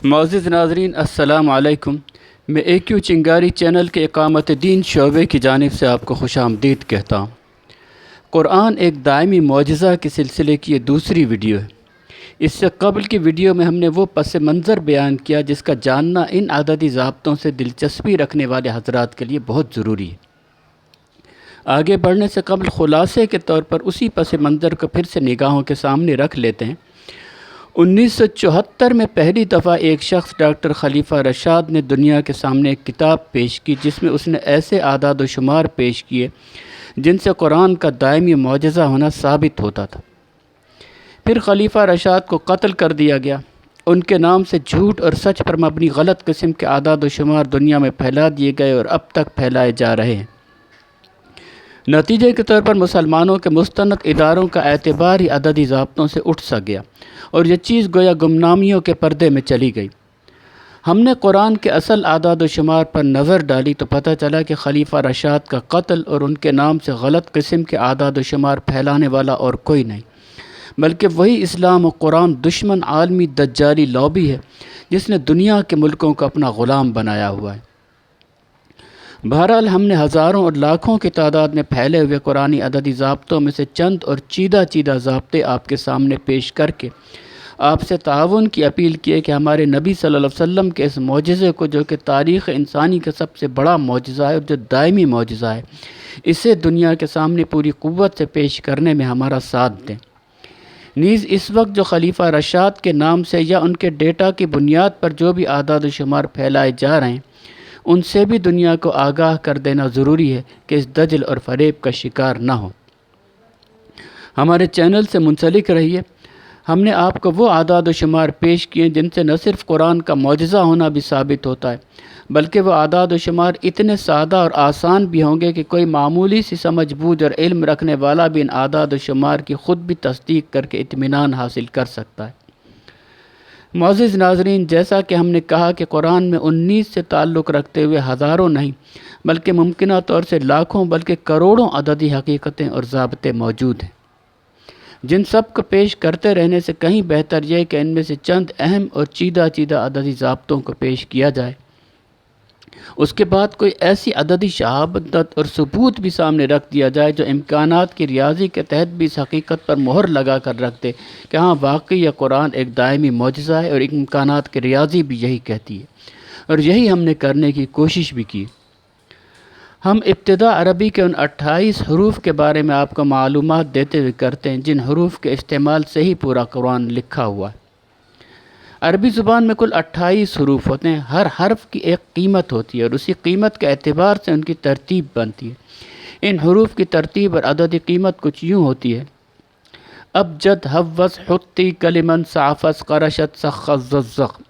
معزز ناظرین السلام علیکم۔ میں AQ چنگاری چینل کے اقامت دین شعبے کی جانب سے آپ کو خوش آمدید کہتا ہوں۔ قرآن ایک دائمی معجزہ کے سلسلے کی یہ دوسری ویڈیو ہے۔ اس سے قبل کی ویڈیو میں ہم نے وہ پس منظر بیان کیا جس کا جاننا ان عددی ضابطوں سے دلچسپی رکھنے والے حضرات کے لیے بہت ضروری ہے۔ آگے بڑھنے سے قبل خلاصے کے طور پر اسی پس منظر کو پھر سے نگاہوں کے سامنے رکھ لیتے ہیں۔ 1974 میں پہلی دفعہ ایک شخص ڈاکٹر خلیفہ رشاد نے دنیا کے سامنے ایک کتاب پیش کی جس میں اس نے ایسے اعداد و شمار پیش کیے جن سے قرآن کا دائمی معجزہ ہونا ثابت ہوتا تھا۔ پھر خلیفہ رشاد کو قتل کر دیا گیا۔ ان کے نام سے جھوٹ اور سچ پر مبنی غلط قسم کے اعداد و شمار دنیا میں پھیلا دیے گئے اور اب تک پھیلائے جا رہے ہیں۔ نتیجے کے طور پر مسلمانوں کے مستند اداروں کا اعتبار ہی عددی ضابطوں سے اٹھ سا گیا اور یہ چیز گویا گمنامیوں کے پردے میں چلی گئی۔ ہم نے قرآن کے اصل اعداد و شمار پر نظر ڈالی تو پتہ چلا کہ خلیفہ رشاد کا قتل اور ان کے نام سے غلط قسم کے اعداد و شمار پھیلانے والا اور کوئی نہیں بلکہ وہی اسلام و قرآن دشمن عالمی دجالی لابی ہے جس نے دنیا کے ملکوں کو اپنا غلام بنایا ہوا ہے۔ بہرحال ہم نے ہزاروں اور لاکھوں کی تعداد میں پھیلے ہوئے قرآنی عددی ضابطوں میں سے چند اور چیدہ ضابطے آپ کے سامنے پیش کر کے آپ سے تعاون کی اپیل کی ہے کہ ہمارے نبی صلی اللہ علیہ وسلم کے اس معجزے کو جو کہ تاریخ انسانی کا سب سے بڑا معجزہ ہے اور جو دائمی معجزہ ہے اسے دنیا کے سامنے پوری قوت سے پیش کرنے میں ہمارا ساتھ دیں۔ نیز اس وقت جو خلیفہ رشاد کے نام سے یا ان کے ڈیٹا کی بنیاد پر جو بھی اعداد و شمار پھیلائے جا رہے ہیں ان سے بھی دنیا کو آگاہ کر دینا ضروری ہے کہ اس دجل اور فریب کا شکار نہ ہو۔ ہمارے چینل سے منسلک رہیے۔ ہم نے آپ کو وہ اعداد و شمار پیش کیے جن سے نہ صرف قرآن کا معجزہ ہونا بھی ثابت ہوتا ہے بلکہ وہ اعداد و شمار اتنے سادہ اور آسان بھی ہوں گے کہ کوئی معمولی سی سمجھ بوجھ اور علم رکھنے والا بھی ان اعداد و شمار کی خود بھی تصدیق کر کے اطمینان حاصل کر سکتا ہے۔ معزز ناظرین، جیسا کہ ہم نے کہا کہ قرآن میں 19 سے تعلق رکھتے ہوئے ہزاروں نہیں بلکہ ممکنہ طور سے لاکھوں بلکہ کروڑوں عددی حقیقتیں اور ضابطے موجود ہیں جن سب کو پیش کرتے رہنے سے کہیں بہتر یہ کہ ان میں سے چند اہم اور چیدہ عددی ضابطوں کو پیش کیا جائے۔ اس کے بعد کوئی ایسی عددی شہادت اور ثبوت بھی سامنے رکھ دیا جائے جو امکانات کی ریاضی کے تحت بھی اس حقیقت پر مہر لگا کر رکھ دے کہ ہاں واقعی یہ قرآن ایک دائمی معجزہ ہے اور امکانات کی ریاضی بھی یہی کہتی ہے، اور یہی ہم نے کرنے کی کوشش بھی کی۔ ہم ابتدا عربی کے ان 28 حروف کے بارے میں آپ کو معلومات دیتے ہوئے کرتے ہیں جن حروف کے استعمال سے ہی پورا قرآن لکھا ہوا ہے۔ عربی زبان میں کل 28 حروف ہوتے ہیں۔ ہر حرف کی ایک قیمت ہوتی ہے اور اسی قیمت کے اعتبار سے ان کی ترتیب بنتی ہے۔ ان حروف کی ترتیب اور عددی قیمت کچھ یوں ہوتی ہے: ابجد، حوض، حتی، کلمن، صعفس، قرشت، سخص، ززق۔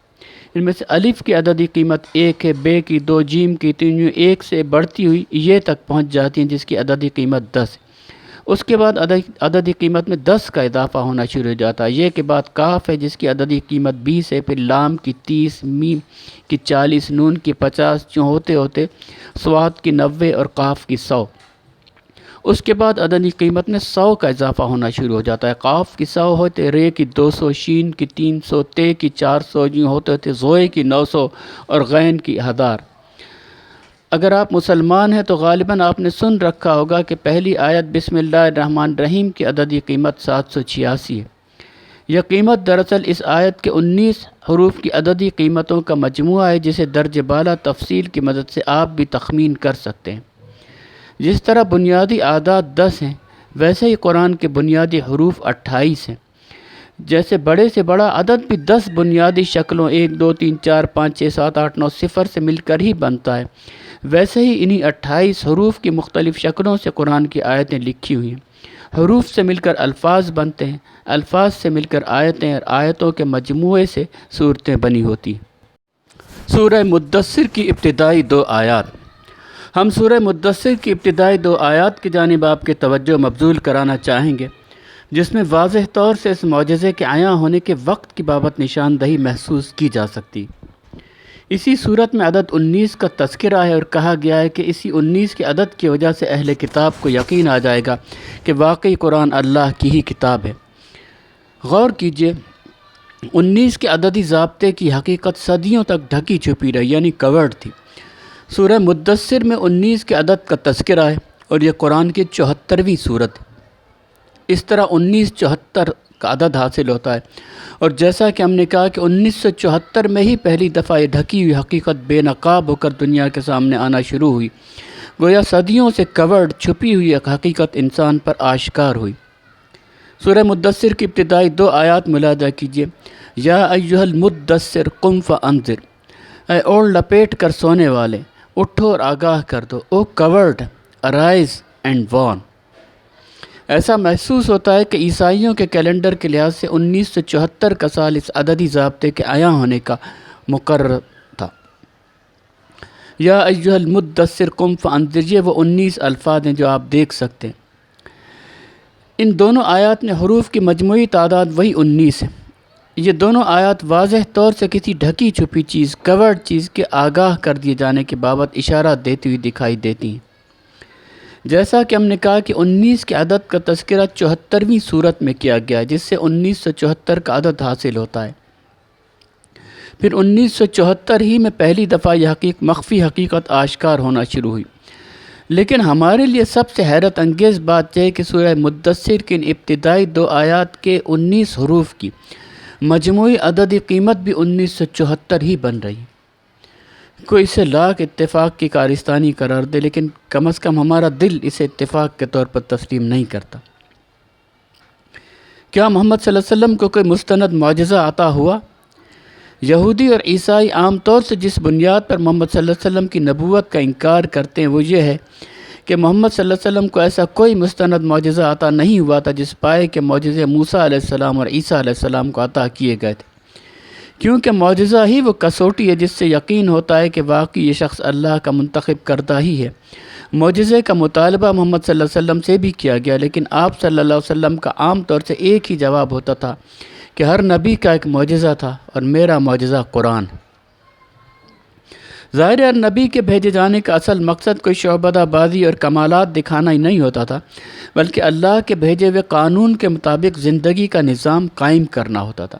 ان میں سے الف کی عددی قیمت 1 ہے، بے کی 2، جیم کی 3، یوں 1 سے بڑھتی ہوئی یہ تک پہنچ جاتی ہیں جس کی عددی قیمت 10 ہے۔ اس کے بعد عددی قیمت میں 10 کا اضافہ ہونا شروع ہو جاتا ہے۔ یہ کے بعد کاف ہے جس کی عددی قیمت 20 ہے، پھر لام کی 30، میم کی 40، نون کی 50، یوں ہوتے ہوتے صاد کی 90 اور قاف کی 100۔ اس کے بعد عددی قیمت میں 100 کا اضافہ ہونا شروع ہو جاتا ہے۔ قاف کی 100 ہوتے، رے کی 200، شین کی 300، تے کی 400، یوں ہوتے ہوتے زوئے کی 900 اور غین کی 1000۔ اگر آپ مسلمان ہیں تو غالباً آپ نے سن رکھا ہوگا کہ پہلی آیت بسم اللہ الرحمن الرحیم کی عددی قیمت 786 ہے۔ یہ قیمت دراصل اس آیت کے 19 حروف کی عددی قیمتوں کا مجموعہ ہے جسے درجہ بالا تفصیل کی مدد سے آپ بھی تخمین کر سکتے ہیں۔ جس طرح بنیادی اعداد 10 ہیں ویسے ہی قرآن کے بنیادی حروف 28 ہیں۔ جیسے بڑے سے بڑا عدد بھی 10 بنیادی شکلوں 1 2 3 4 5 6 7 8 9 0 سے مل کر ہی بنتا ہے، ویسے ہی انہی 28 حروف کی مختلف شکلوں سے قرآن کی آیتیں لکھی ہوئی ہیں۔ حروف سے مل کر الفاظ بنتے ہیں، الفاظ سے مل کر آیتیں، اور آیتوں کے مجموعے سے صورتیں بنی ہوتی ہیں۔ سورہ مدثر کی ابتدائی 2 آیات۔ ہم سورہ مدثر کی ابتدائی 2 آیات کی جانب آپ کی توجہ مبذول کرانا چاہیں گے جس میں واضح طور سے اس معجزے کے عیاں ہونے کے وقت کی بابت نشاندہی محسوس کی جا سکتی۔ اسی صورت میں عدد 19 کا تذکرہ ہے اور کہا گیا ہے کہ اسی 19 کے عدد کی وجہ سے اہل کتاب کو یقین آ جائے گا کہ واقعی قرآن اللہ کی ہی کتاب ہے۔ غور کیجئے، 19 کے عددی ضابطے کی حقیقت صدیوں تک ڈھکی چھپی رہی، یعنی کورڈ تھی۔ سورہ مدثر میں 19 کے عدد کا تذکرہ ہے اور یہ قرآن کی 74ویں سورت ہے۔ اس طرح 1974 کا عدد حاصل ہوتا ہے، اور جیسا کہ ہم نے کہا کہ 1974 میں ہی پہلی دفعہ یہ ڈھکی ہوئی حقیقت بے نقاب ہو کر دنیا کے سامنے آنا شروع ہوئی، گویا صدیوں سے کورڈ چھپی ہوئی ایک حقیقت انسان پر آشکار ہوئی۔ سورہ مدثر کی ابتدائی 2 آیات ملاحظہ کیجیے۔ یا ایھا المدثر قم فانذر، اے اوڑھ لپیٹ کر سونے والے، اٹھو اور آگاہ کر دو۔ او کورڈ، ارائز اینڈ وارن۔ ایسا محسوس ہوتا ہے کہ عیسائیوں کے کیلنڈر کے لحاظ سے 1974 کا سال اس عددی ضابطے کے عیاں ہونے کا مقرر تھا۔ یا ایھا المدثر قم فانذر، یہ وہ 19 الفاظ ہیں جو آپ دیکھ سکتے ہیں۔ ان دونوں آیات میں حروف کی مجموعی تعداد وہی 19 ہے۔ یہ دونوں آیات واضح طور سے کسی ڈھکی چھپی چیز، کورڈ چیز کے آگاہ کر دیے جانے کے بابت اشارہ دیتی ہوئی دکھائی دیتی ہیں۔ جیسا کہ ہم نے کہا کہ 19 کے عدد کا تذکرہ 74ویں سورت میں کیا گیا ہے، جس سے 1974 کا عدد حاصل ہوتا ہے۔ پھر 1974 ہی میں پہلی دفعہ یہ مخفی حقیقت آشکار ہونا شروع ہوئی۔ لیکن ہمارے لیے سب سے حیرت انگیز بات یہ ہے کہ سورہ مدثر کی ان ابتدائی 2 آیات کے 19 حروف کی مجموعی عددی قیمت بھی 1974 ہی بن رہی۔ کوئی اسے لاکھ اتفاق کی کارستانی قرار دے، لیکن کم از کم ہمارا دل اسے اتفاق کے طور پر تسلیم نہیں کرتا۔ کیا محمد صلی اللہ علیہ وسلم کو کوئی مستند معجزہ عطا ہوا؟ یہودی اور عیسائی عام طور سے جس بنیاد پر محمد صلی اللہ علیہ وسلم کی نبوت کا انکار کرتے ہیں وہ یہ ہے کہ محمد صلی اللہ علیہ وسلم کو ایسا کوئی مستند معجزہ عطا نہیں ہوا تھا جس پائے کہ معجزے موسیٰ علیہ السلام اور عیسیٰ علیہ السلام کو عطا کیے گئے تھے، کیونکہ معجزہ ہی وہ کسوٹی ہے جس سے یقین ہوتا ہے کہ واقعی یہ شخص اللہ کا منتخب کردہ ہی ہے۔ معجزے کا مطالبہ محمد صلی اللہ علیہ وسلم سے بھی کیا گیا، لیکن آپ صلی اللہ علیہ وسلم کا عام طور سے ایک ہی جواب ہوتا تھا کہ ہر نبی کا ایک معجزہ تھا اور میرا معجزہ قرآن۔ ظاہر ہر نبی کے بھیجے جانے کا اصل مقصد کوئی شعبدہ بازی اور کمالات دکھانا ہی نہیں ہوتا تھا، بلکہ اللہ کے بھیجے ہوئے قانون کے مطابق زندگی کا نظام قائم کرنا ہوتا تھا۔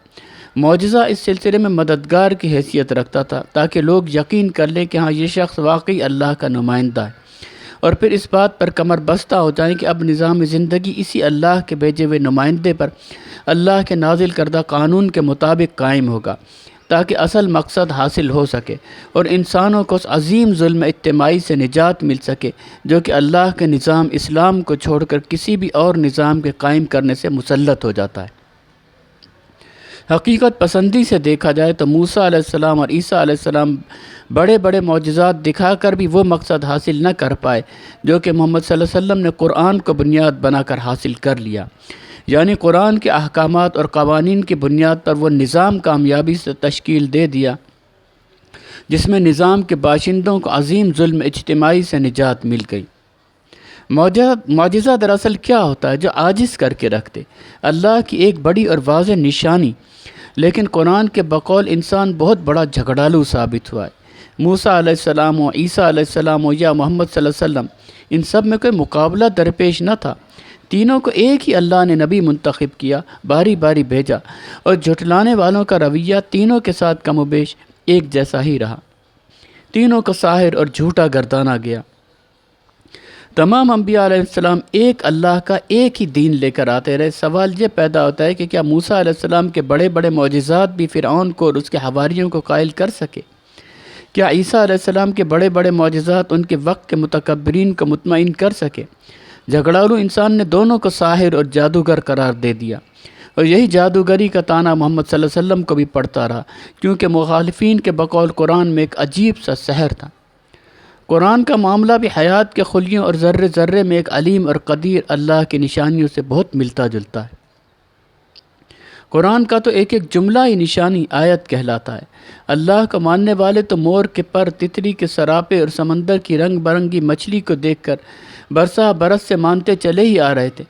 معجزہ اس سلسلے میں مددگار کی حیثیت رکھتا تھا تاکہ لوگ یقین کر لیں کہ ہاں یہ شخص واقعی اللہ کا نمائندہ ہے، اور پھر اس بات پر کمر بستہ ہو جائیں کہ اب نظام زندگی اسی اللہ کے بھیجے ہوئے نمائندے پر اللہ کے نازل کردہ قانون کے مطابق قائم ہوگا، تاکہ اصل مقصد حاصل ہو سکے اور انسانوں کو اس عظیم ظلم اجتماعی سے نجات مل سکے جو کہ اللہ کے نظام اسلام کو چھوڑ کر کسی بھی اور نظام کے قائم کرنے سے مسلط ہو جاتا ہے۔ حقیقت پسندی سے دیکھا جائے تو موسیٰ علیہ السلام اور عیسیٰ علیہ السلام بڑے بڑے معجزات دکھا کر بھی وہ مقصد حاصل نہ کر پائے جو کہ محمد صلی اللہ علیہ وسلم نے قرآن کو بنیاد بنا کر حاصل کر لیا، یعنی قرآن کے احکامات اور قوانین کی بنیاد پر وہ نظام کامیابی سے تشکیل دے دیا جس میں نظام کے باشندوں کو عظیم ظلم اجتماعی سے نجات مل گئی۔ معجزہ دراصل کیا ہوتا ہے؟ جو عاجز کر کے رکھتے، اللہ کی ایک بڑی اور واضح نشانی، لیکن قرآن کے بقول انسان بہت بڑا جھگڑالو ثابت ہوا ہے۔ موسیٰ علیہ السلام و عیسیٰ علیہ السلام یا محمد صلی اللہ علیہ وسلم، ان سب میں کوئی مقابلہ درپیش نہ تھا۔ تینوں کو ایک ہی اللہ نے نبی منتخب کیا، باری باری بھیجا، اور جھٹلانے والوں کا رویہ تینوں کے ساتھ کم و بیش ایک جیسا ہی رہا۔ تینوں کو ساحر اور جھوٹا گردانا گیا۔ تمام انبیاء علیہ السلام ایک اللہ کا ایک ہی دین لے کر آتے رہے۔ سوال یہ پیدا ہوتا ہے کہ کیا موسیٰ علیہ السلام کے بڑے بڑے معجزات بھی فرعون کو اور اس کے حواریوں کو قائل کر سکے؟ کیا عیسیٰ علیہ السلام کے بڑے بڑے معجزات ان کے وقت کے متکبرین کو مطمئن کر سکے؟ جھگڑالو انسان نے دونوں کو ساحر اور جادوگر قرار دے دیا، اور یہی جادوگری کا طعنہ محمد صلی اللہ علیہ وسلم کو بھی پڑتا رہا، کیونکہ مخالفین کے بقول قرآن میں ایک عجیب سا سحر تھا۔ قرآن کا معاملہ بھی حیات کے خلیوں اور ذرے ذرے میں ایک علیم اور قدیر اللہ کی نشانیوں سے بہت ملتا جلتا ہے۔ قرآن کا تو ایک ایک جملہ ہی نشانی آیت کہلاتا ہے۔ اللہ کو ماننے والے تو مور کے پر، تتری کے سراپے اور سمندر کی رنگ برنگی مچھلی کو دیکھ کر برسا برس سے مانتے چلے ہی آ رہے تھے،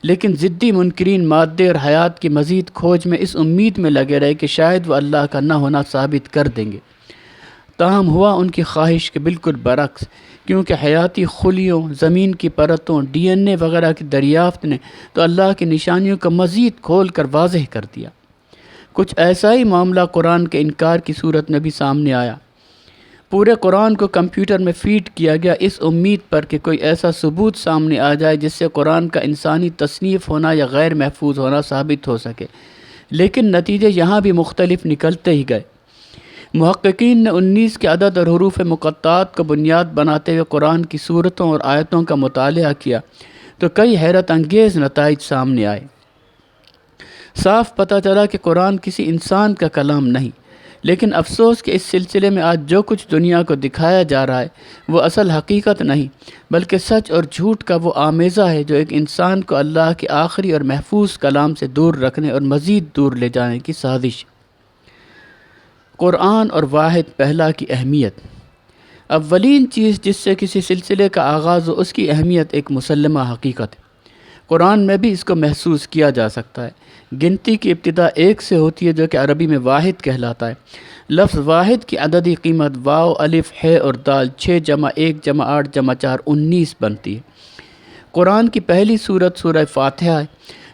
لیکن ضدی منکرین مادے اور حیات کی مزید کھوج میں اس امید میں لگے رہے کہ شاید وہ اللہ کا نہ ہونا ثابت کر دیں گے۔ تاہم ہوا ان کی خواہش کے بالکل برعکس، کیونکہ حیاتی خلیوں، زمین کی پرتوں، ڈی این اے وغیرہ کی دریافت نے تو اللہ کی نشانیوں کو مزید کھول کر واضح کر دیا۔ کچھ ایسا ہی معاملہ قرآن کے انکار کی صورت میں بھی سامنے آیا۔ پورے قرآن کو کمپیوٹر میں فیڈ کیا گیا اس امید پر کہ کوئی ایسا ثبوت سامنے آ جائے جس سے قرآن کا انسانی تصنیف ہونا یا غیر محفوظ ہونا ثابت ہو سکے، لیکن نتیجے یہاں بھی مختلف نکلتے ہی گئے۔ محققین نے 19 کے عدد اور حروف مقطعات کو بنیاد بناتے ہوئے قرآن کی صورتوں اور آیتوں کا مطالعہ کیا تو کئی حیرت انگیز نتائج سامنے آئے۔ صاف پتہ چلا کہ قرآن کسی انسان کا کلام نہیں، لیکن افسوس کہ اس سلسلے میں آج جو کچھ دنیا کو دکھایا جا رہا ہے وہ اصل حقیقت نہیں بلکہ سچ اور جھوٹ کا وہ آمیزہ ہے جو ایک انسان کو اللہ کے آخری اور محفوظ کلام سے دور رکھنے اور مزید دور لے جانے کی سازش۔ قرآن اور واحد پہلا کی اہمیت۔ اولین چیز جس سے کسی سلسلے کا آغاز ہو اس کی اہمیت ایک مسلمہ حقیقت ہے۔ قرآن میں بھی اس کو محسوس کیا جا سکتا ہے۔ گنتی کی ابتدا 1 سے ہوتی ہے جو کہ عربی میں واحد کہلاتا ہے۔ لفظ واحد کی عددی قیمت واو الف ہے اور دال 6 جمع 1 جمع 8 جمع 4 19 بنتی ہے۔ قرآن کی پہلی سورت سورہ فاتحہ ہے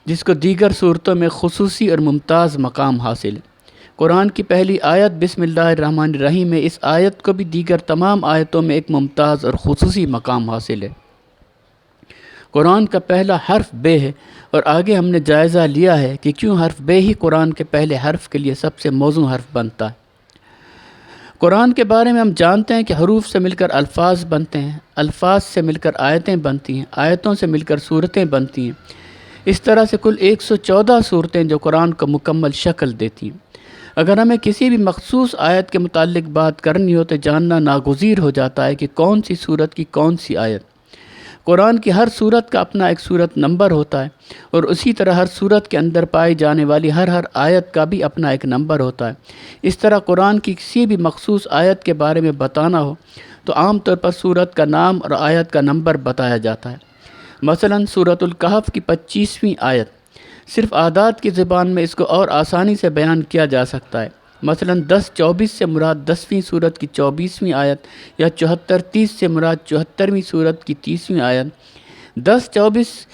جس کو دیگر سورتوں میں خصوصی اور ممتاز مقام حاصل ہے۔ قرآن کی پہلی آیت بسم اللہ الرحمن الرحیم ہے۔ اس آیت کو بھی دیگر تمام آیتوں میں ایک ممتاز اور خصوصی مقام حاصل ہے۔ قرآن کا پہلا حرف بے ہے اور آگے ہم نے جائزہ لیا ہے کہ کیوں حرف بے ہی قرآن کے پہلے حرف کے لیے سب سے موزوں حرف بنتا ہے۔ قرآن کے بارے میں ہم جانتے ہیں کہ حروف سے مل کر الفاظ بنتے ہیں، الفاظ سے مل کر آیتیں بنتی ہیں، آیتوں سے مل کر صورتیں بنتی ہیں۔ اس طرح سے کل 114 صورتیں جو قرآن کو مکمل شکل دیتی ہیں۔ اگر ہمیں کسی بھی مخصوص آیت کے متعلق بات کرنی ہو تو جاننا ناگزیر ہو جاتا ہے کہ کون سی صورت کی کون سی آیت۔ قرآن کی ہر صورت کا اپنا ایک صورت نمبر ہوتا ہے اور اسی طرح ہر صورت کے اندر پائی جانے والی ہر آیت کا بھی اپنا ایک نمبر ہوتا ہے۔ اس طرح قرآن کی کسی بھی مخصوص آیت کے بارے میں بتانا ہو تو عام طور پر صورت کا نام اور آیت کا نمبر بتایا جاتا ہے۔ مثلا سورۃ الکہف کی 25ویں آیت، صرف اعداد کی زبان میں اس کو اور آسانی سے بیان کیا جا سکتا ہے۔ مثلا 10-24 سے مراد 10ویں سورت کی 24ویں آیت یا 74-30 سے مراد 74ویں سورت کی 30ویں آیت۔ 10-24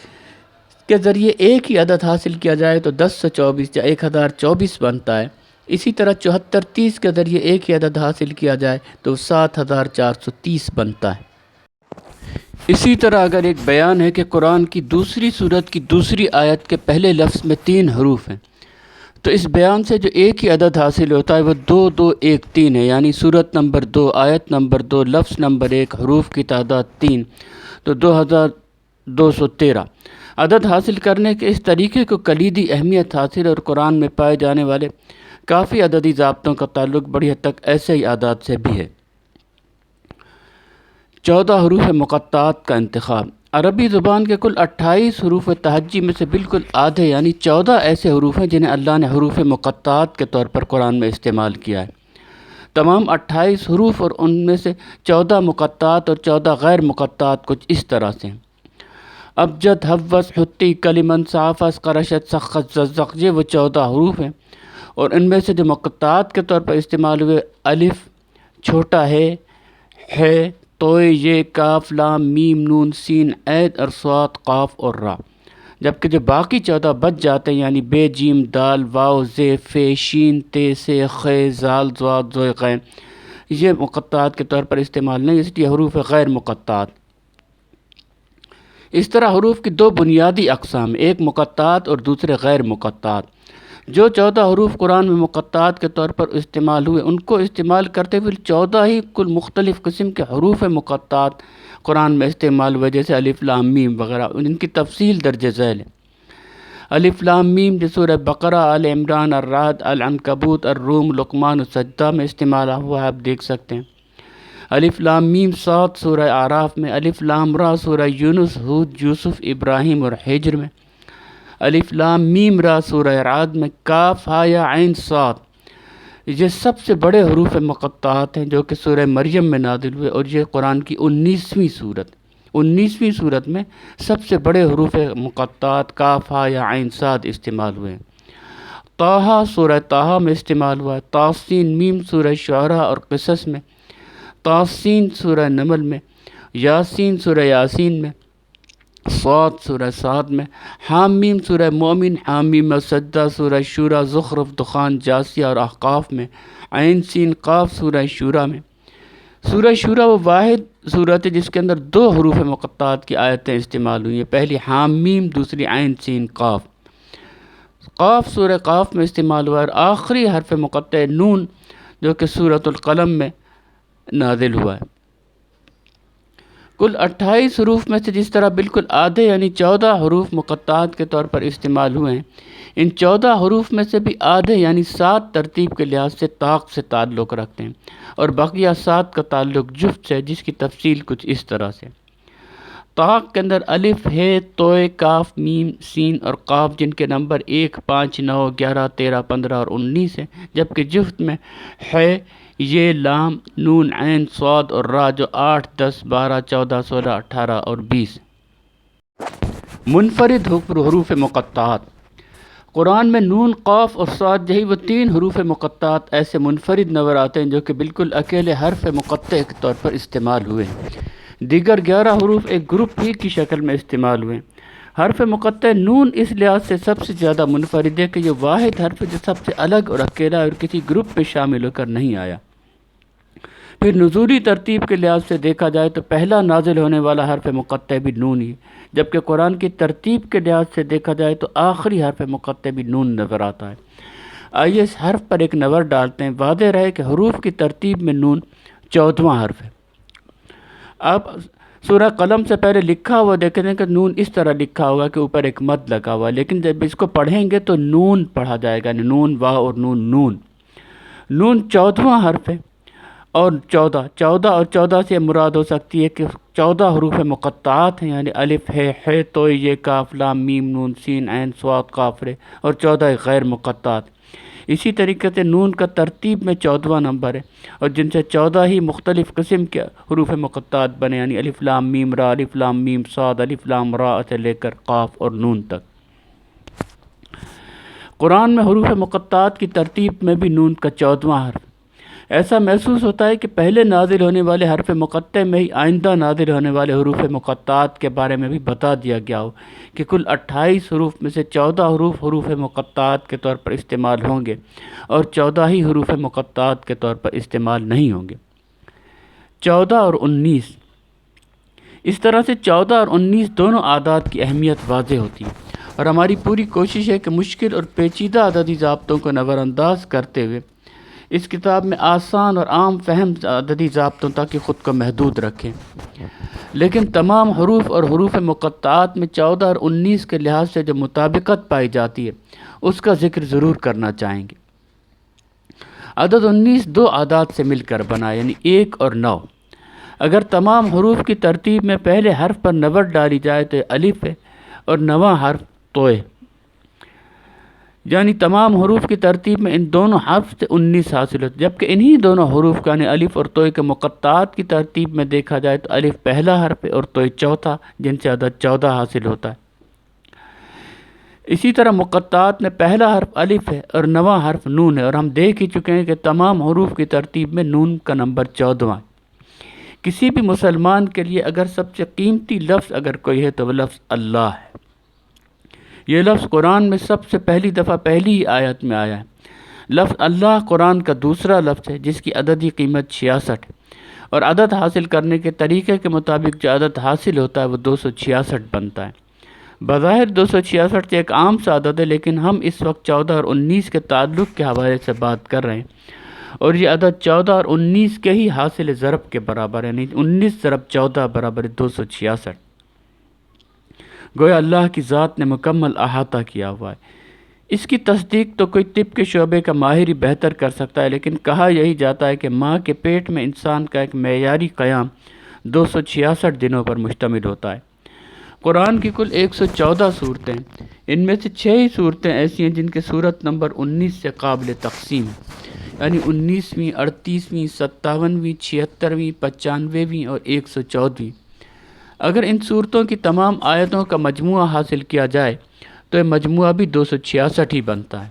کے ذریعے ایک ہی عدد حاصل کیا جائے تو 1024 یا 1024 بنتا ہے۔ اسی طرح 74-30 کے ذریعے ایک ہی عدد حاصل کیا جائے تو 7430 بنتا ہے۔ اسی طرح اگر ایک بیان ہے کہ قرآن کی دوسری سورت کی دوسری آیت کے پہلے لفظ میں 3 حروف ہیں تو اس بیان سے جو ایک ہی عدد حاصل ہوتا ہے وہ 2213 ہے، یعنی سورت نمبر 2 آیت نمبر 2 لفظ نمبر 1 حروف کی تعداد 3 تو 2213۔ عدد حاصل کرنے کے اس طریقے کو کلیدی اہمیت حاصل اور قرآن میں پائے جانے والے کافی عددی ضابطوں کا تعلق بڑی حد تک ایسے ہی اعداد سے بھی ہے۔ 14 حروف مقطعات کا انتخاب۔ عربی زبان کے کل 28 حروف تہجی میں سے بالکل آدھے یعنی 14 ایسے حروف ہیں جنہیں اللہ نے حروف مقطعات کے طور پر قرآن میں استعمال کیا ہے۔ تمام 28 حروف اور ان میں سے 14 مقطعات اور 14 غیر مقطعات کچھ اس طرح سے ہیں۔ ابجد، حوس، حتی، کلمن، صافس، قرشت، سخت، ززق، یہ وہ 14 حروف ہیں اور ان میں سے جو مقطعات کے طور پر استعمال ہوئے الف، چھوٹا ہے، توئے، یہ، کاف، لام، میم، نون، سین، عین اور صاد، قاف اور را، جبکہ جو باقی 14 بچ جاتے ہیں یعنی بے، جیم، دال، واو، زے، فے، شین، تے، سے، خے، زال، زواد، زوئے، غین، یہ مقطعات کے طور پر استعمال نہیں، اس لیے حروف غیر مقطعات۔ اس طرح حروف کی 2 بنیادی اقسام، ایک مقطعات اور دوسرے غیر مقطعات۔ جو 14 حروف قرآن میں مقطعات کے طور پر استعمال ہوئے ان کو استعمال کرتے ہوئے 14 ہی کل مختلف قسم کے حروف مقطعات قرآن میں استعمال ہوئے، جیسے الف لام میم وغیرہ، ان کی تفصیل درج ذیل ہے۔ الف لام میم جو سورہ بقرہ، آل عمران، الرعد، العنکبوت، الروم، لقمان، سجدہ میں استعمال ہوا ہے، آپ دیکھ سکتے ہیں۔ الف لام میم صاد سورہ اعراف میں، الف لام را سورہ یونس، ہود، یوسف، ابراہیم اور حجر میں، الف لام میم را سورہ رعد میں، کاف، ہا یا عین صاد، یہ سب سے بڑے حروف مقطعات ہیں جو کہ سورہ مریم میں نازل ہوئے اور یہ قرآن کی 19ویں سورت میں سب سے بڑے حروف مقطعات کاف، ہا یا عین صاد استعمال ہوئے ہیں۔ طٰہٰ سورہ طٰہٰ میں استعمال ہوا ہے، طاسین میم سورہ شعراء اور قصص میں، طاسین سورہ نمل میں، یاسین سورہ یاسین میں، صاد سورہ صاد میں، حامیم سورہ مومن، حامیم اور سجدہ سورہ شورى، زخرف، دخان، جاسیہ اور احقاف میں، عین سین قاف سورہ شورى میں۔ سورہ شورى وہ واحد صورت ہے جس کے اندر 2 حروف مقطعات کی آیتیں استعمال ہوئی ہیں، پہلی حامیم، دوسری عین سین قاف۔ قاف سورہ قاف میں استعمال ہوا ہے، اور آخری حرف مقطع نون جو کہ سورۃ القلم میں نازل ہوا ہے۔ کل 28 حروف میں سے جس طرح بالکل آدھے یعنی 14 حروف مقطعات کے طور پر استعمال ہوئے ہیں، ان 14 حروف میں سے بھی آدھے یعنی 7 ترتیب کے لحاظ سے طاق سے تعلق رکھتے ہیں، اور بقیہ 7 کا تعلق جفت سے، جس کی تفصیل کچھ اس طرح سے۔ طاق کے اندر الف ہے، توئے، کاف، میم، سین اور قاف جن کے نمبر 1، 5، 9، 11، 13، 15 اور 19 ہیں، جبکہ جفت میں ہے، یہ، لام، نون، عین، صاد اور را جو 8، 10، 12، 14، 16، 18 اور 20۔ منفرد حروف مقطعات۔ قرآن میں نون، قاف اور صاد یہی وہ 3 حروف مقطعات ایسے منفرد نظر آتے ہیں جو کہ بالکل اکیلے حرف مقطع کے طور پر استعمال ہوئے ہیں۔ دیگر 11 حروف ایک گروپ ہی کی شکل میں استعمال ہوئے ہیں۔ حرف مقطع نون اس لحاظ سے سب سے زیادہ منفرد ہے کہ یہ واحد حرف جو سب سے الگ اور اکیلا اور کسی گروپ میں شامل ہو کر نہیں آیا۔ پھر نزولی ترتیب کے لحاظ سے دیکھا جائے تو پہلا نازل ہونے والا حرف مقطع بھی نون ہی، جبکہ قرآن کی ترتیب کے لحاظ سے دیکھا جائے تو آخری حرف مقطع بھی نون نظر آتا ہے۔ آئیے اس حرف پر ایک نظر ڈالتے ہیں۔ واضح رہے کہ حروف کی ترتیب میں نون 14واں حرف ہے۔ اب سورہ قلم سے پہلے لکھا ہوا دیکھیں کہ نون اس طرح لکھا ہوگا کہ اوپر ایک مد لگا ہوا ہے، لیکن جب اس کو پڑھیں گے تو نون پڑھا جائے گا، نون، وا اور نون، نون۔ نون 14واں حرف ہے، اور 14 اور 14 سے مراد ہو سکتی ہے کہ 14 حروف مقطعات ہیں، یعنی الف ہے، تو، یہ، کاف، لام، میم، نون، سین، عین، صاد، قاف، رے، اور 14 غیر مقطعات۔ اسی طریقے سے نون کا ترتیب میں 14واں نمبر ہے، اور جن سے 14 ہی مختلف قسم کے حروف مقطعات بنے، یعنی الف لام میم را، الف لام میم صاد، الف لام را سے لے کر قاف اور نون تک۔ قرآن میں حروف مقطعات کی ترتیب میں بھی نون کا 14واں حرف۔ ایسا محسوس ہوتا ہے کہ پہلے نازل ہونے والے حرف مقطع میں ہی آئندہ نازل ہونے والے حروف مقطعات کے بارے میں بھی بتا دیا گیا ہو کہ کل 28 حروف میں سے 14 حروف مقطعات کے طور پر استعمال ہوں گے، اور 14 ہی حروف مقطعات کے طور پر استعمال نہیں ہوں گے۔ 14 اور 19، اس طرح سے 14 اور 19 دونوں اعداد کی اہمیت واضح ہوتی ہے، اور ہماری پوری کوشش ہے کہ مشکل اور پیچیدہ عددی ضابطوں کو نظر انداز کرتے ہوئے اس کتاب میں آسان اور عام فہم عددی ضابطوں تک کہ خود کو محدود رکھیں، لیکن تمام حروف اور حروف مقطعات میں 14 اور 19 کے لحاظ سے جو مطابقت پائی جاتی ہے اس کا ذکر ضرور کرنا چاہیں گے۔ عدد 19 2 اعداد سے مل کر بنا، یعنی 1 اور 9۔ اگر تمام حروف کی ترتیب میں پہلے حرف پر نظر ڈالی جائے تو الف ہے، اور 9واں حرف تو ہے، یعنی تمام حروف کی ترتیب میں ان دونوں حرف سے 19 حاصل ہوتے، جبکہ انہی دونوں حروف کا یعنی الف اور توئے کے مقطعات کی ترتیب میں دیکھا جائے تو الف پہلا حرف ہے اور توئے چوتھا، جن سے عدد 14 حاصل ہوتا ہے۔ اسی طرح مقطعات میں پہلا حرف الف ہے اور 9واں حرف نون ہے، اور ہم دیکھ ہی چکے ہیں کہ تمام حروف کی ترتیب میں نون کا نمبر 14واں ہے۔ کسی بھی مسلمان کے لیے اگر سب سے قیمتی لفظ اگر کوئی ہے تو وہ لفظ اللہ ہے۔ یہ لفظ قرآن میں سب سے پہلی دفعہ پہلی ہی آیت میں آیا ہے۔ لفظ اللہ قرآن کا دوسرا لفظ ہے جس کی عددی قیمت 66 ہے، اور عدد حاصل کرنے کے طریقے کے مطابق جو عدد حاصل ہوتا ہے وہ 266 بنتا ہے۔ بظاہر 266 ایک عام سا عدد ہے، لیکن ہم اس وقت 14 اور 19 کے تعلق کے حوالے سے بات کر رہے ہیں، اور یہ عدد 14 اور 19 کے ہی حاصل ضرب کے برابر ہے، یعنی 19 ضرب 14 برابر 266۔ گویا اللہ کی ذات نے مکمل احاطہ کیا ہوا ہے۔ اس کی تصدیق تو کوئی طب کے شعبے کا ماہر ہی بہتر کر سکتا ہے، لیکن کہا یہی جاتا ہے کہ ماں کے پیٹ میں انسان کا ایک معیاری قیام 266 دنوں پر مشتمل ہوتا ہے۔ قرآن کی کل 114 صورتیں، ان میں سے 6 ہی صورتیں ایسی ہیں جن کے صورت نمبر 19 سے قابل تقسیم ہیں، یعنی 19ویں، 38ویں، 57ویں، 76ویں، 95ویں اور 114ویں۔ اگر ان صورتوں کی تمام آیتوں کا مجموعہ حاصل کیا جائے تو یہ مجموعہ بھی 266 ہی بنتا ہے۔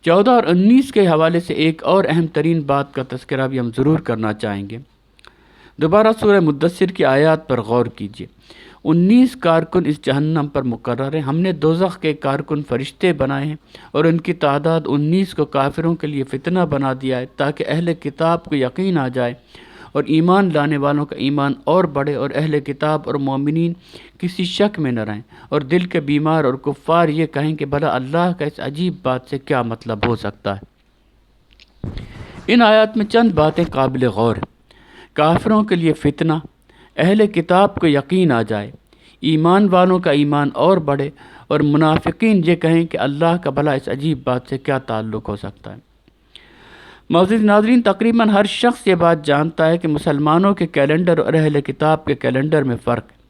14 اور 19 کے حوالے سے ایک اور اہم ترین بات کا تذکرہ بھی ہم ضرور کرنا چاہیں گے۔ دوبارہ سورہ مدثر کی آیات پر غور کیجیے۔ 19 کارکن اس جہنم پر مقرر ہیں۔ ہم نے دوزخ کے کارکن فرشتے بنائے ہیں اور ان کی تعداد 19 کو کافروں کے لیے فتنہ بنا دیا ہے، تاکہ اہل کتاب کو یقین آ جائے اور ایمان لانے والوں کا ایمان اور بڑھے، اور اہل کتاب اور مومنین کسی شک میں نہ رہیں، اور دل کے بیمار اور کفار یہ کہیں کہ بھلا اللہ کا اس عجیب بات سے کیا مطلب ہو سکتا ہے۔ ان آیات میں چند باتیں قابل غور ہیں۔ کافروں کے لیے فتنہ، اہل کتاب کو یقین آ جائے، ایمان والوں کا ایمان اور بڑھے، اور منافقین یہ کہیں کہ اللہ کا بھلا اس عجیب بات سے کیا تعلق ہو سکتا ہے۔ معزز ناظرین، تقریباً ہر شخص یہ بات جانتا ہے کہ مسلمانوں کے کیلنڈر اور اہل کتاب کے کیلنڈر میں فرق ہے۔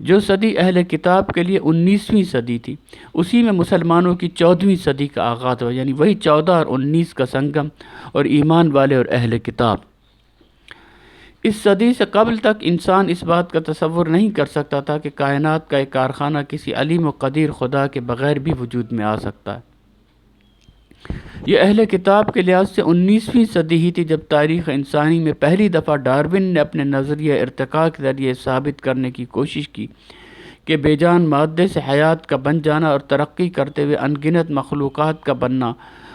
جو صدی اہل کتاب کے لیے 19ویں صدی تھی، اسی میں مسلمانوں کی 14ویں صدی کا آغاز ہوا، یعنی وہی 14 اور 19 کا سنگم، اور ایمان والے اور اہل کتاب۔ اس صدی سے قبل تک انسان اس بات کا تصور نہیں کر سکتا تھا کہ کائنات کا ایک کارخانہ کسی علیم و قدیر خدا کے بغیر بھی وجود میں آ سکتا ہے۔ یہ اہل کتاب کے لحاظ سے 19ویں صدی ہی تھی جب تاریخ انسانی میں پہلی دفعہ ڈارون نے اپنے نظریہ ارتقاء کے ذریعے ثابت کرنے کی کوشش کی کہ بے جان مادے سے حیات کا بن جانا اور ترقی کرتے ہوئے ان گنت مخلوقات کا بننا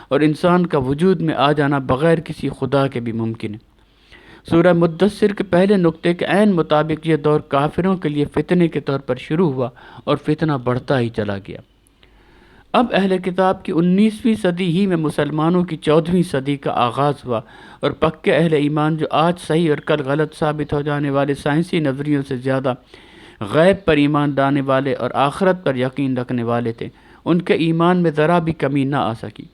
اور انسان کا وجود میں آ جانا بغیر کسی خدا کے بھی ممکن ہے۔ سورہ مدثر کے پہلے نقطے کے عین مطابق یہ دور کافروں کے لیے فتنے کے طور پر شروع ہوا اور فتنہ بڑھتا ہی چلا گیا۔ اب اہل کتاب کی 19ویں صدی ہی میں مسلمانوں کی 14ویں صدی کا آغاز ہوا، اور پکے اہل ایمان جو آج صحیح اور کل غلط ثابت ہو جانے والے سائنسی نظریوں سے زیادہ غیب پر ایمان لانے والے اور آخرت پر یقین رکھنے والے تھے، ان کے ایمان میں ذرا بھی کمی نہ آ سکی،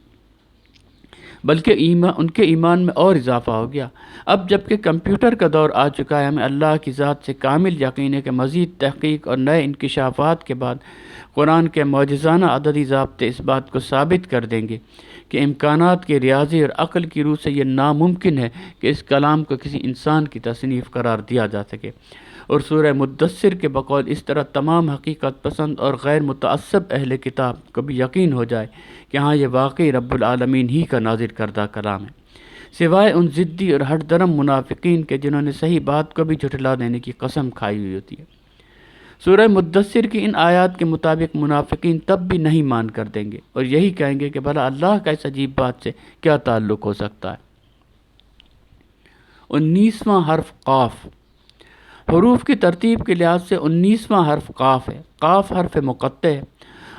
بلکہ ان کے ایمان میں اور اضافہ ہو گیا۔ اب جبکہ کمپیوٹر کا دور آ چکا ہے، ہمیں اللہ کی ذات سے کامل یقین ہے کہ مزید تحقیق اور نئے انکشافات کے بعد قرآن کے معجزانہ عددی ضابطے اس بات کو ثابت کر دیں گے کہ امکانات کی ریاضی اور عقل کی روح سے یہ ناممکن ہے کہ اس کلام کو کسی انسان کی تصنیف قرار دیا جا سکے۔ اور سورہ مدثر کے بقول اس طرح تمام حقیقت پسند اور غیر متعصب اہل کتاب کو بھی یقین ہو جائے کہ ہاں یہ واقعی رب العالمین ہی کا نازل کردہ کلام ہے، سوائے ان ضدی اور ہٹ درم منافقین کے جنہوں نے صحیح بات کو بھی جھٹلا دینے کی قسم کھائی ہوئی ہوتی ہے۔ سورہ مدثر کی ان آیات کے مطابق منافقین تب بھی نہیں مان کر دیں گے اور یہی کہیں گے کہ بھلا اللہ کا اس عجیب بات سے کیا تعلق ہو سکتا ہے۔ 19واں حرف قاف۔ حروف کی ترتیب کے لحاظ سے 19واں حرف قاف ہے۔ قاف حرف مقطع ہے،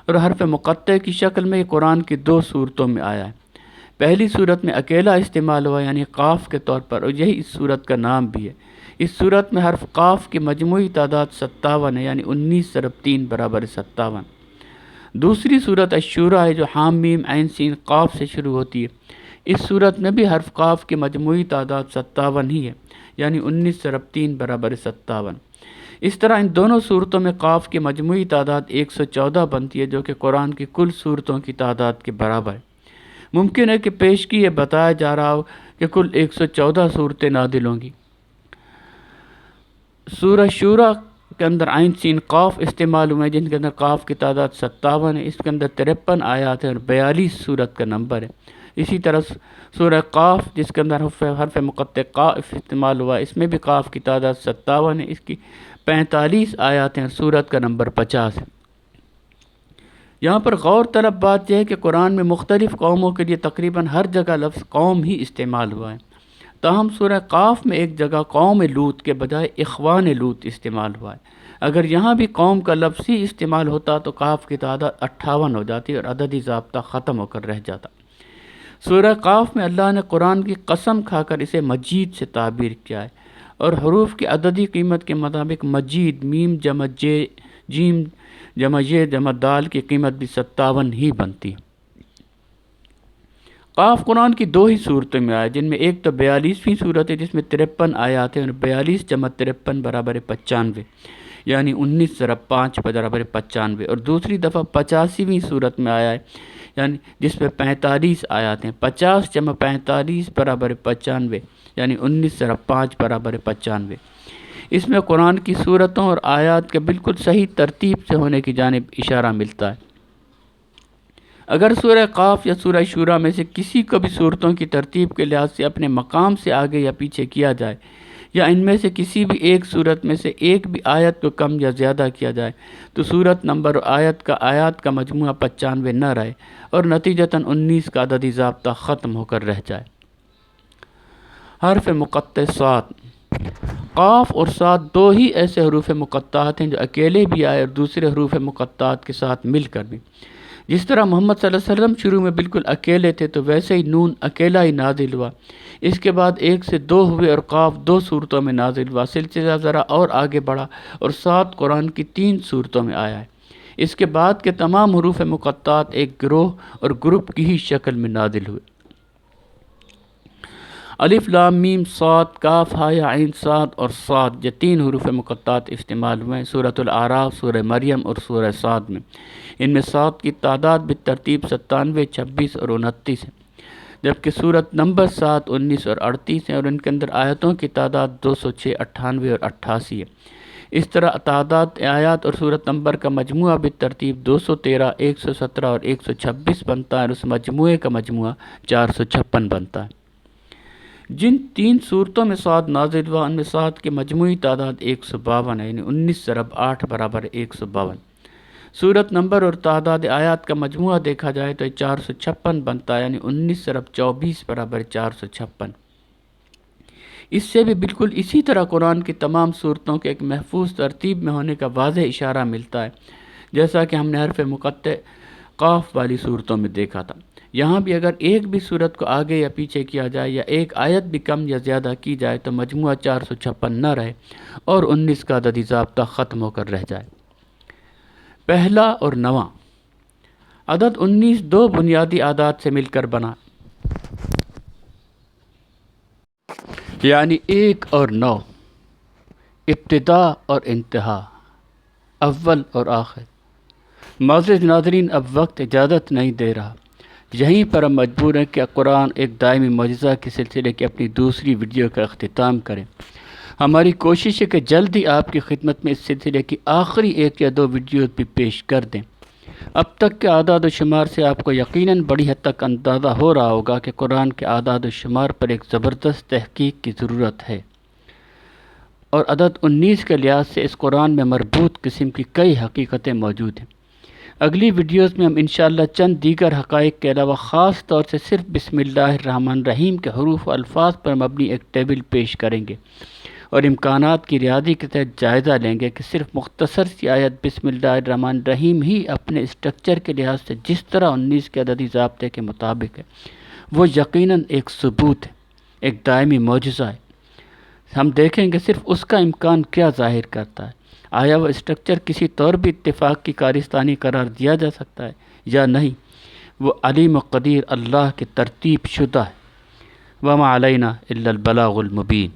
اور حرف مقطع کی شکل میں یہ قرآن کی 2 صورتوں میں آیا ہے۔ پہلی صورت میں اکیلا استعمال ہوا یعنی قاف کے طور پر، اور یہی اس صورت کا نام بھی ہے۔ اس صورت میں حرف قاف کی مجموعی تعداد 57 ہے، یعنی 19 ضرب 3 برابر 57۔ دوسری صورت الشورى ہے جو حام میم عین سین قاف سے شروع ہوتی ہے۔ اس صورت میں بھی حرف قاف کی مجموعی تعداد 57 ہی ہے، یعنی 19 ضرب 3 برابر 57۔ اس طرح ان دونوں صورتوں میں قاف کی مجموعی تعداد 114 بنتی ہے، جو کہ قرآن کی کل صورتوں کی تعداد کے برابر ہے۔ ممکن ہے کہ پیشگی یہ بتایا جا رہا ہو کہ کل 114 صورتیں نازل ہوں گی۔ سورہ شورى کے اندر عین سین قاف استعمال ہوئے ہیں، جن کے اندر قاف کی تعداد 57 ہے۔ اس کے اندر 53 آیات ہیں اور 42 صورت کا نمبر ہے۔ اسی طرح سورہ قاف جس کے اندر حرف مقطع قاف استعمال ہوا ہے، اس میں بھی قاف کی تعداد 57 ہے۔ اس کی 45 آیات ہیں، صورت کا نمبر 50 ہے۔ یہاں پر غور طلب بات یہ ہے کہ قرآن میں مختلف قوموں کے لیے تقریباً ہر جگہ لفظ قوم ہی استعمال ہوا ہے، تاہم سورہ قاف میں ایک جگہ قوم لوط کے بجائے اخوان لوط استعمال ہوا ہے۔ اگر یہاں بھی قوم کا لفظ ہی استعمال ہوتا تو قاف کی تعداد 58 ہو جاتی اور عددی ضابطہ ختم ہو کر رہ جاتا۔ سورہ قاف میں اللہ نے قرآن کی قسم کھا کر اسے مجید سے تعبیر کیا ہے، اور حروف کی عددی قیمت کے مطابق مجید میم جمع جے جیم جمع یہ جمع دال کی قیمت بھی 57 ہی بنتی ہے۔ قاف قرآن کی 2 ہی صورتوں میں آیا، جن میں ایک تو 42ویں صورت ہے جس میں 53 آیات ہیں اور 42 جمع 53 برابر 95، یعنی 19 ضرب 5 برابر 95، اور دوسری دفعہ 85ویں صورت میں آیا ہے، یعنی جس میں 45 آیات ہیں۔ 50 جمع 45 برابر 95، یعنی 19 ضرب 5 برابر 95۔ اس میں قرآن کی صورتوں اور آیات کے بالکل صحیح ترتیب سے ہونے کی جانب اشارہ ملتا ہے۔ اگر سورہ قاف یا سورہ شورى میں سے کسی کو بھی صورتوں کی ترتیب کے لحاظ سے اپنے مقام سے آگے یا پیچھے کیا جائے، یا ان میں سے کسی بھی ایک صورت میں سے ایک بھی آیت کو کم یا زیادہ کیا جائے تو صورت نمبر اور آیات کا مجموعہ 95 نہ رہے اور نتیجتاً 19 کا عددی ضابطہ ختم ہو کر رہ جائے۔ حرف مقطع صاد۔ قاف اور صاد دو ہی ایسے حروف مقطعات ہیں جو اکیلے بھی آئے اور دوسرے حروف مقطعات کے ساتھ مل کر بھی۔ جس طرح محمد صلی اللہ علیہ وسلم شروع میں بالکل اکیلے تھے تو ویسے ہی نون اکیلا ہی نازل ہوا، اس کے بعد 1 سے 2 ہوئے اور قاف 2 صورتوں میں نازل ہوا، سلسلہ ذرا اور آگے بڑھا اور صاد قرآن کی 3 صورتوں میں آیا ہے۔ اس کے بعد کے تمام حروف مقطعات ایک گروہ اور گروپ کی ہی شکل میں نازل ہوئے۔ الف لام میم صاد کاف ہا یا عین صاد اور صاد، یہ 3 حروف مقطعات استعمال ہوئے ہیں سورۃ الاعراف، سورہ مریم اور سورہ صاد میں۔ ان میں صاد کی تعداد بالترتیب 97، 26 اور 29 ہے، جبکہ سورت نمبر 7، 19 اور 38 ہیں اور ان کے اندر آیتوں کی تعداد 206، 98 اور 88 ہے۔ اس طرح تعداد آیات اور سورت نمبر کا مجموعہ بالترتیب 213، 117 اور 126 بنتا ہے اور اس مجموعے کا مجموعہ 456 بنتا ہے۔ جن 3 صورتوں میں صاد نازل ہوا ان میں صاد کی مجموعی تعداد 152 ہے، یعنی 19 ضرب 8 برابر 152۔ صورت نمبر اور تعداد آیات کا مجموعہ دیکھا جائے تو 456 بنتا ہے، یعنی 19 ضرب 24 برابر 456۔ اس سے بھی بالکل اسی طرح قرآن کی تمام صورتوں کے ایک محفوظ ترتیب میں ہونے کا واضح اشارہ ملتا ہے، جیسا کہ ہم نے حرف مقطع قاف والی صورتوں میں دیکھا تھا۔ یہاں بھی اگر ایک بھی صورت کو آگے یا پیچھے کیا جائے یا ایک آیت بھی کم یا زیادہ کی جائے تو مجموعہ 456 نہ رہے اور 19 کا عددی ضابطہ ختم ہو کر رہ جائے۔ پہلا اور نواں عدد 19 2 بنیادی اعداد سے مل کر بنا، یعنی 1 اور 9، ابتدا اور انتہا، اول اور آخر۔ معزز ناظرین، اب وقت اجازت نہیں دے رہا، یہیں پر ہم مجبور ہیں کہ قرآن ایک دائمی معجزہ کے سلسلے کی اپنی دوسری ویڈیو کا اختتام کریں۔ ہماری کوشش ہے کہ جلد ہی آپ کی خدمت میں اس سلسلے کی آخری 1 یا 2 ویڈیوز بھی پیش کر دیں۔ اب تک کے اعداد و شمار سے آپ کو یقیناً بڑی حد تک اندازہ ہو رہا ہوگا کہ قرآن کے اعداد و شمار پر ایک زبردست تحقیق کی ضرورت ہے، اور عدد 19 کے لحاظ سے اس قرآن میں مربوط قسم کی کئی حقیقتیں موجود ہیں۔ اگلی ویڈیوز میں ہم انشاءاللہ چند دیگر حقائق کے علاوہ خاص طور سے صرف بسم اللہ الرحمن الرحیم کے حروف و الفاظ پر مبنی ایک ٹیبل پیش کریں گے اور امکانات کی رعایت کے تحت جائزہ لیں گے کہ صرف مختصر سی آیت بسم اللہ الرحمن الرحیم ہی اپنے اسٹرکچر کے لحاظ سے جس طرح 19 کے عددی ضابطے کے مطابق ہے وہ یقیناً ایک ثبوت ہے، ایک دائمی معجزہ ہے۔ ہم دیکھیں گے صرف اس کا امکان کیا ظاہر کرتا ہے، آیا وہ اسٹرکچر کسی طور بھی اتفاق کی کارستانی قرار دیا جا سکتا ہے یا نہیں، وہ علیم و قدیر اللہ کے ترتیب شدہ ہے۔ وما علینا الا البلاغ المبین۔